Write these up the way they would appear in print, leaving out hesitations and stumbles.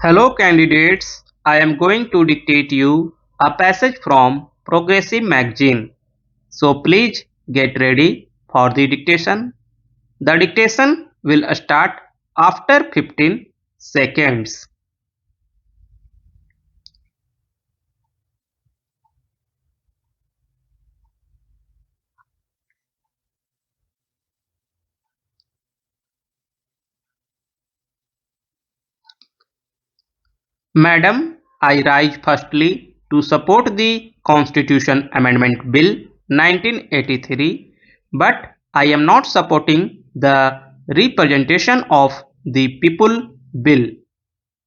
Hello candidates, I am going to dictate you a passage from Progressive Magazine. So please get ready for the dictation. The dictation will start after 15 seconds. Madam, I rise firstly to support the Constitution Amendment Bill 1983, but I am not supporting the Representation of the People Bill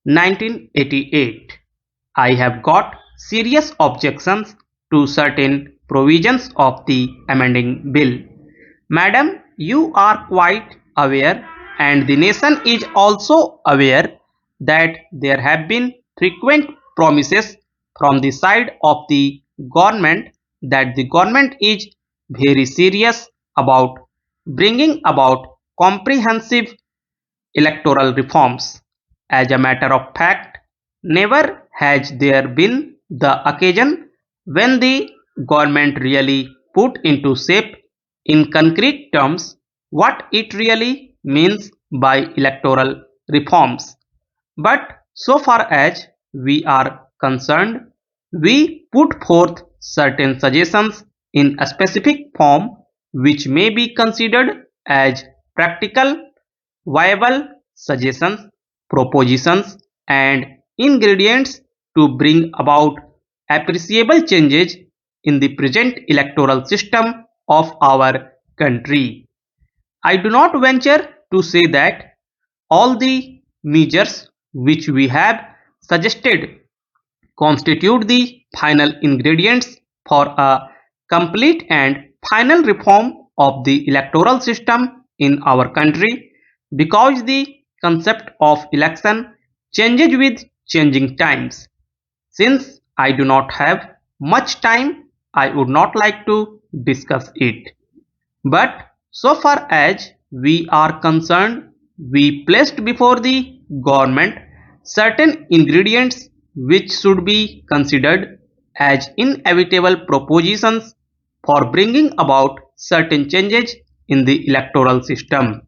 1988. I have got serious objections to certain provisions of the amending bill. Madam, you are quite aware, and the nation is also aware, that there have been frequent promises from the side of the government that the government is very serious about bringing about comprehensive electoral reforms. As a matter of fact, never has there been the occasion when the government really put into shape in concrete terms what it really means by electoral reforms. But so far as we are concerned, we put forth certain suggestions in a specific form which may be considered as practical, viable suggestions, propositions, and ingredients to bring about appreciable changes in the present electoral system of our country. I do not venture to say that all the measures which we have suggested constitute the final ingredients for a complete and final reform of the electoral system in our country, because the concept of election changes with changing times. Since I do not have much time, I would not like to discuss it. But so far as we are concerned, we placed before the government certain ingredients which should be considered as inevitable propositions for bringing about certain changes in the electoral system.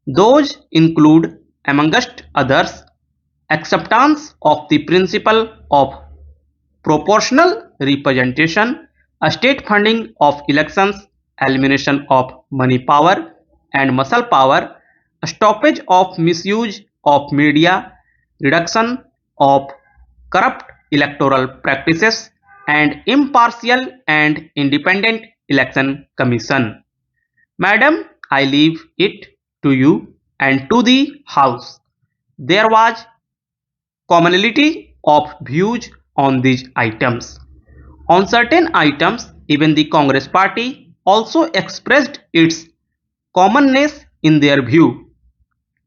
Those include, amongst others, acceptance of the principle of proportional representation, state funding of elections, elimination of money power and muscle power, stoppage of misuse of media, reduction of corrupt electoral practices, and impartial and independent election commission. Madam, I leave it to you and to the House. There was commonality of views on these items. On certain items, even the Congress party also expressed its commonness in their view.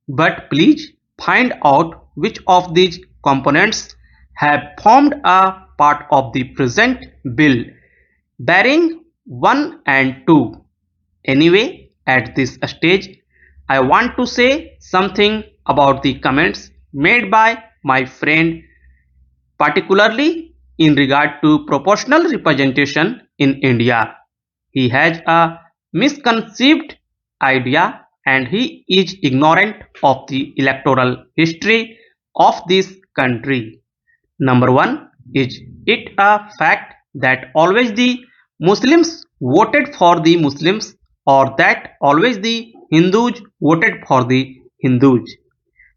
But please find out which of these components have formed a part of the present bill, barring 1 and 2. Anyway, at this stage, I want to say something about the comments made by my friend, particularly in regard to proportional representation in India. He has a misconceived idea and he is ignorant of the electoral history of this country. Number one, is it a fact that always the Muslims voted for the Muslims, or that always the Hindus voted for the Hindus?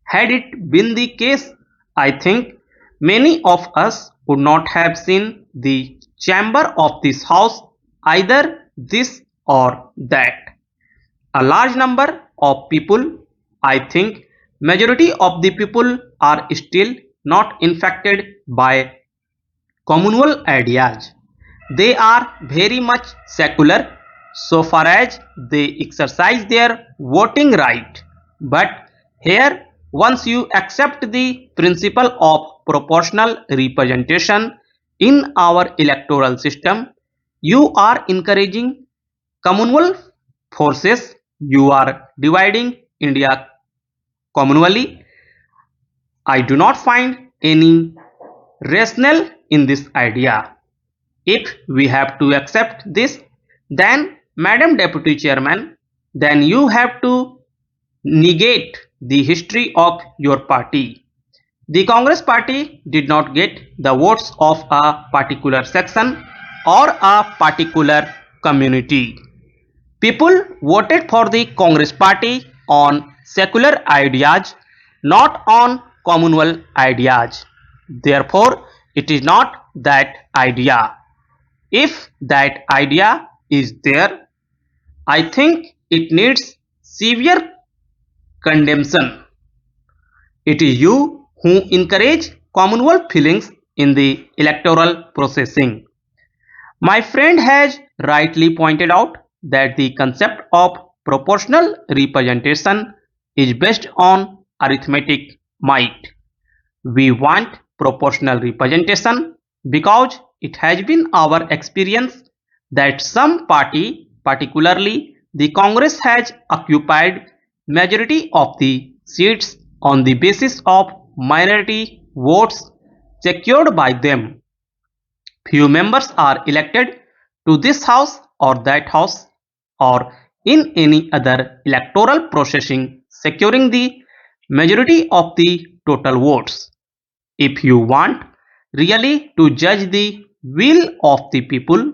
Had it been the case, I think many of us would not have seen the chamber of this house, either this or that. A large number of people, I think majority of the people, are still not infected by communal ideas. They are very much secular so far as they exercise their voting right. But here, once you accept the principle of proportional representation in our electoral system, you are encouraging communal forces, you are dividing India communally, I do not find any rationale in this idea. If we have to accept this, then, Madam Deputy Chairman, then you have to negate the history of your party. The Congress party did not get the votes of a particular section or a particular community. People voted for the Congress party on secular ideas, not on communal ideas. Therefore, it is not that idea. If that idea is there, I think it needs severe condemnation. It is you who encourage communal feelings in the electoral processing. My friend has rightly pointed out that the concept of proportional representation is based on arithmetic might. We want proportional representation because it has been our experience that some party, particularly the Congress, has occupied majority of the seats on the basis of minority votes secured by them. Few members are elected to this house or that house or in any other electoral processing securing the majority of the total votes. If you want really to judge the will of the people,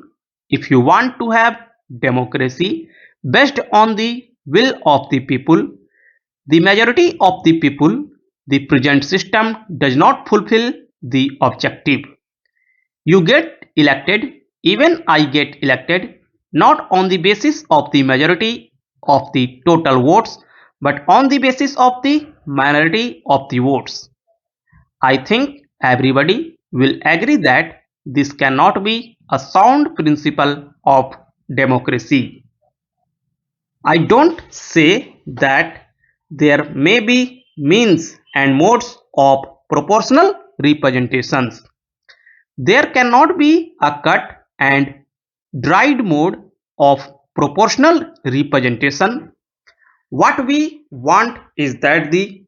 if you want to have democracy based on the will of the people, the majority of the people, the present system does not fulfill the objective. You get elected, even I get elected, not on the basis of the majority of the total votes, but on the basis of the minority of the votes. I think everybody will agree that this cannot be a sound principle of democracy. I don't say that there may be means and modes of proportional representations. There cannot be a cut and dried mode of proportional representation. What we want is that the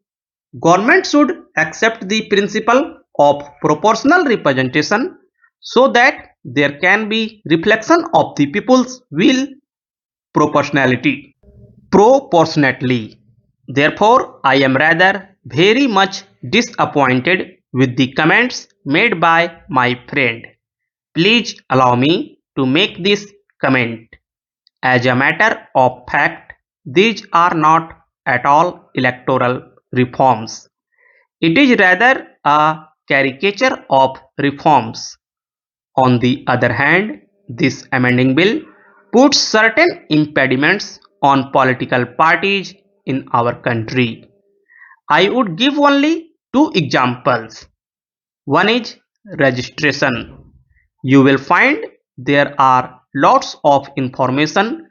government should accept the principle of proportional representation so that there can be reflection of the people's will proportionality proportionately. Therefore, I am rather very much disappointed with the comments made by my friend. Please allow me to make this comment. As a matter of fact, these are not at all electoral reforms. It is rather a caricature of reforms. On the other hand, this amending bill puts certain impediments on political parties in our country. I would give only two examples. One is registration. You will find there are lots of information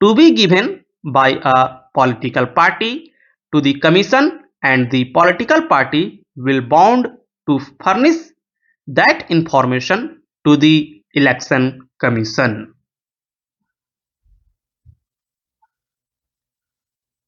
to be given by a political party to the commission, and the political party will bound to furnish that information to the election commission.